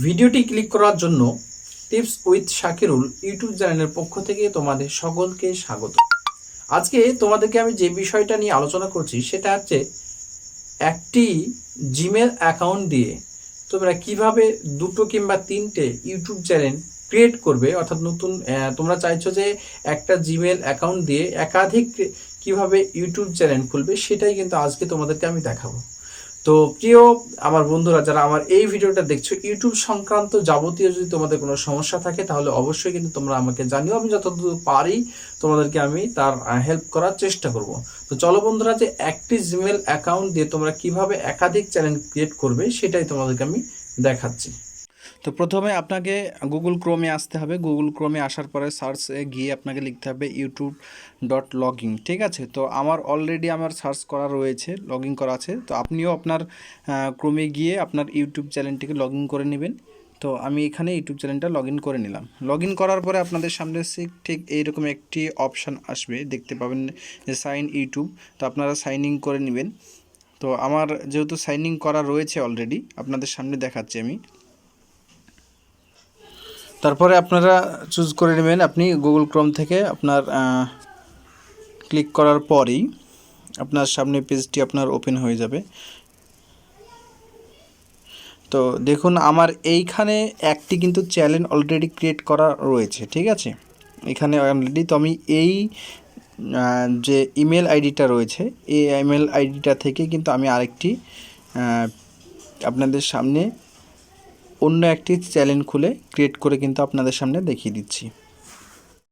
ভিডিওটি ক্লিক করার জন্য টিপস উইথ শাকিরুল ইউটিউব চ্যানেলের পক্ষ থেকে তোমাদের সকলকে স্বাগত। আজকে তোমাদেরকে আমি যে বিষয়টা নিয়ে আলোচনা করছি সেটা হচ্ছে একটি জিমেল অ্যাকাউন্ট দিয়ে তোমরা কিভাবে দুটো কিংবা তিনটে ইউটিউব চ্যানেল ক্রিয়েট করবে। অর্থাৎ নতুন তোমরা চাইছো যে একটা জিমেল অ্যাকাউন্ট দিয়ে একাধিক কিভাবে ইউটিউব চ্যানেল খুলবে, সেটাই কিন্তু আজকে তোমাদেরকে আমি দেখাবো। তো প্রিয় আমার বন্ধুরা, যারা আমার এই ভিডিওটা দেখছো, ইউটিউব সংক্রান্ত যাবতীয় যদি তোমাদের কোনো সমস্যা থাকে তাহলে অবশ্যই কিন্তু তোমরা আমাকে জানিও। আমি যতদূর পারি তোমাদেরকে আমি তার হেল্প করার চেষ্টা করব। তো চলো বন্ধুরা, যে একটি জিমেল অ্যাকাউন্ট দিয়ে তোমরা কিভাবে একাধিক চ্যানেল ক্রিয়েট করবে সেটাই তোমাদেরকে আমি দেখাচ্ছি। তো প্রথমে আপনাকে গুগল ক্রোমে আসতে হবে। গুগল ক্রোমে আসার পরে সার্চে গিয়ে আপনাকে লিখতে হবে youtube.login। ঠিক আছে, তো আমার অলরেডি সার্চ করা রয়েছে, লগ ইন করা আছে। তো আপনিও আপনার ক্রোমে গিয়ে আপনার ইউটিউব চ্যানেলটিকে লগ ইন করে নেবেন। তো আমি এখানে ইউটিউব চ্যানেলটা লগ ইন করে নিলাম। লগ ইন করার পরে আপনাদের সামনে ঠিক এইরকম একটি অপশান আসবে, দেখতে পাবেন যে সাইন ইউটিউব। তো আপনারা সাইন ইন করে নেবেন। তো আমার যেহেতু সাইন ইন করা রয়েছে অলরেডি, আপনাদের সামনে দেখাচ্ছি আমি। তারপরে আপনারা চুজ করে নেবেন, আপনি গুগল ক্রোম থেকে আপনার ক্লিক করার পরেই আপনার সামনে পেজটি আপনার ওপেন হয়ে যাবে। তো দেখুন, আমার এইখানে একটি কিন্তু চ্যানেল অলরেডি ক্রিয়েট করা রয়েছে। ঠিক আছে, এখানে অলরেডি তো আমি এই যে ইমেল আইডিটা রয়েছে, এই ইমেল আইডিটা থেকে কিন্তু আমি আরেকটি আপনাদের সামনে অন্য একটি চ্যানেল খুলে ক্রিয়েট করে কিন্তু আপনাদের সামনে দেখিয়ে দিচ্ছি।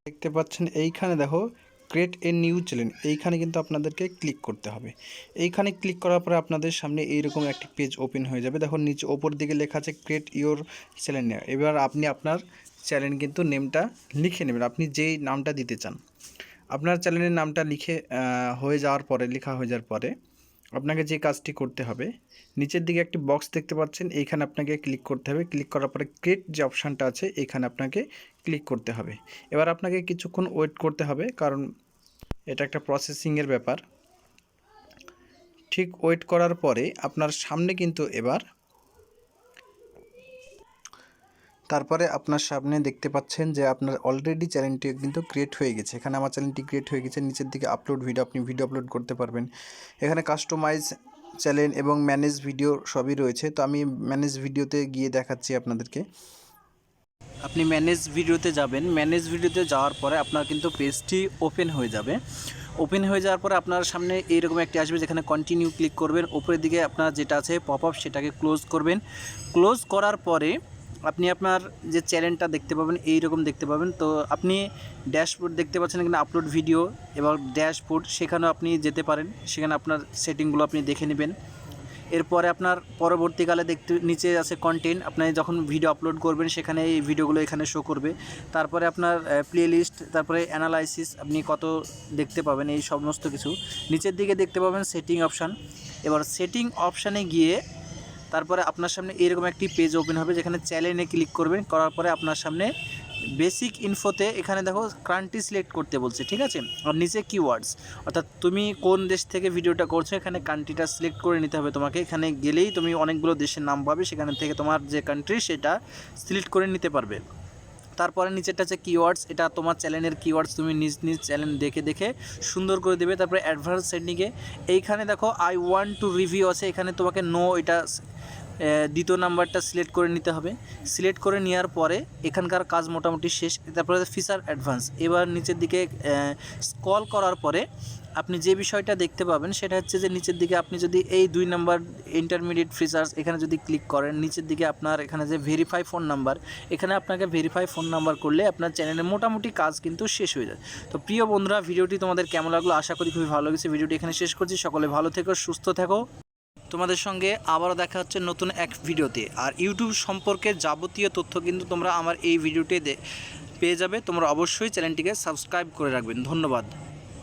দেখতে পাচ্ছেন এইখানে দেখো ক্রিয়েট এ নিউ চ্যানেল, এইখানে কিন্তু আপনাদেরকে ক্লিক করতে হবে। এইখানে ক্লিক করার পরে আপনাদের সামনে এইরকম একটি পেজ ওপেন হয়ে যাবে। দেখো নিচে ওপর দিকে লেখা আছে ক্রিয়েট ইওর চ্যানেল। এবার আপনি আপনার চ্যানেল কিন্তু নেমটা লিখে নেবেন, আপনি যেই নামটা দিতে চান। আপনার চ্যানেলের নামটা লেখা হয়ে যাওয়ার পরে আপনাকে যে কাজটি করতে হবে, নিচের দিকে একটি বক্স দেখতে পাচ্ছেন, এইখানে আপনাকে ক্লিক করতে হবে। ক্লিক করার পরে ক্রিয়েট যে অপশানটা আছে এখানে আপনাকে ক্লিক করতে হবে। এবার আপনাকে কিছুক্ষণ ওয়েট করতে হবে, কারণ এটা একটা প্রসেসিংয়ের ব্যাপার। ঠিক ওয়েট করার পরে আপনার সামনে কিন্তু তারপরে আপনার সামনে দেখতে পাচ্ছেন যে আপনার অলরেডি চ্যানেলটি কিন্তু ক্রিয়েট হয়ে গেছে। এখানে আমার চ্যানেলটি ক্রিয়েট হয়ে গেছে। নিচের দিকে আপলোড ভিডিও, আপনি ভিডিও আপলোড করতে পারবেন। এখানে কাস্টমাইজ চ্যানেল এবং ম্যানেজ ভিডিও সবই রয়েছে। তো আমি ম্যানেজ ভিডিওতে গিয়ে দেখাচ্ছি আপনাদেরকে। আপনি ম্যানেজ ভিডিওতে যাবেন। ম্যানেজ ভিডিওতে যাওয়ার পরে আপনার কিন্তু পেজটি ওপেন হয়ে যাবে। ওপেন হয়ে যাওয়ার পরে আপনার সামনে এইরকম একটি আসবে, যেখানে কন্টিনিউ ক্লিক করবেন। উপরের দিকে আপনার যেটা আছে পপ আপ, সেটাকে ক্লোজ করবেন। ক্লোজ করার পরে আপনি আপনার যে চ্যানেলটা দেখতে পাবেন, এইরকম দেখতে পাবেন। তো আপনি ড্যাশবোর্ড দেখতে পাচ্ছেন এখানে আপলোড ভিডিও এবং ড্যাশবোর্ড, সেখানেও আপনি যেতে পারেন। সেখানে আপনার সেটিংগুলো আপনি দেখে নেবেন। এরপরে আপনার পরবর্তীকালে নিচে আছে কন্টেন্ট, আপনি যখন ভিডিও আপলোড করবেন সেখানে এই ভিডিওগুলো এখানে শো করবে। তারপরে আপনার প্লে লিস্ট, তারপরে অ্যানালাইসিস, আপনি কত দেখতে পাবেন, এই সমস্ত কিছু। নিচের দিকে দেখতে পাবেন সেটিং অপশান। এবার সেটিং অপশানে গিয়ে তারপরে আপনার সামনে এরকম একটি পেজ ওপেন হবে, যেখানে চ্যানেলে ক্লিক করবেন। করার পরে আপনার সামনে বেসিক ইনফোতে এখানে দেখো কান্ট্রি সিলেক্ট করতে বলছে। ঠিক আছে, আর নিচে কিওয়ার্ডস, অর্থাৎ তুমি কোন দেশ থেকে ভিডিওটা করছো, এখানে কান্ট্রিটা সিলেক্ট করে নিতে হবে তোমাকে। এখানে গেলেই তুমি অনেকগুলো দেশের নাম পাবে, সেখান থেকে তোমার যে কান্ট্রি সেটা সিলেক্ট করে নিতে পারবে। তারপরে নিচেরটা হচ্ছে কিওয়ার্ডস, এটা তোমার চ্যানেলের কিওয়ার্ডস তুমি নিজ চ্যানেল দেখে সুন্দর করে দেবে। তারপরে অ্যাডভান্স সেটিংয়ে এইখানে দেখো আই ওয়ান্ট টু রিভিউ আছে, এখানে তোমাকে এটা দ্বিতীয় নাম্বারটা সিলেক্ট করে নিতে হবে। সিলেক্ট করে নেওয়ার পরে এখানকার কাজ মোটামুটি শেষ। তারপরে ফিচার অ্যাডভান্স, এবার নিচের দিকে স্ক্রল করার পরে আপনি যে বিষয়টা দেখতে পাবেন সেটা হচ্ছে যে নিচের দিকে আপনি যদি এই 2 নাম্বার ইন্টারমিডিয়েট ফিচার্স এখানে যদি ক্লিক করেন, নিচের দিকে আপনার এখানে যে ভেরিফাই ফোন নাম্বার, এখানে আপনাকে ভেরিফাই ফোন নাম্বার করলে আপনার চ্যানেলের মোটামুটি কাজ কিন্তু শেষ হয়ে যায়। তো প্রিয় বন্ধুরা, ভিডিওটি তোমাদের কেমন লাগলো, আশা করি খুবই ভালো লেগেছে। ভিডিওটি এখানে শেষ করছি। সকলে ভালো থেকো, সুস্থ থেকো। তোমাদের সঙ্গে আবারও দেখা হচ্ছে নতুন এক ভিডিওতে। আর ইউটিউব সম্পর্কে যাবতীয় তথ্য কিন্তু তোমরা আমার এই ভিডিওতে পেয়ে যাবে। তোমরা অবশ্যই চ্যানেলটিকে সাবস্ক্রাইব করে রাখবেন। ধন্যবাদ।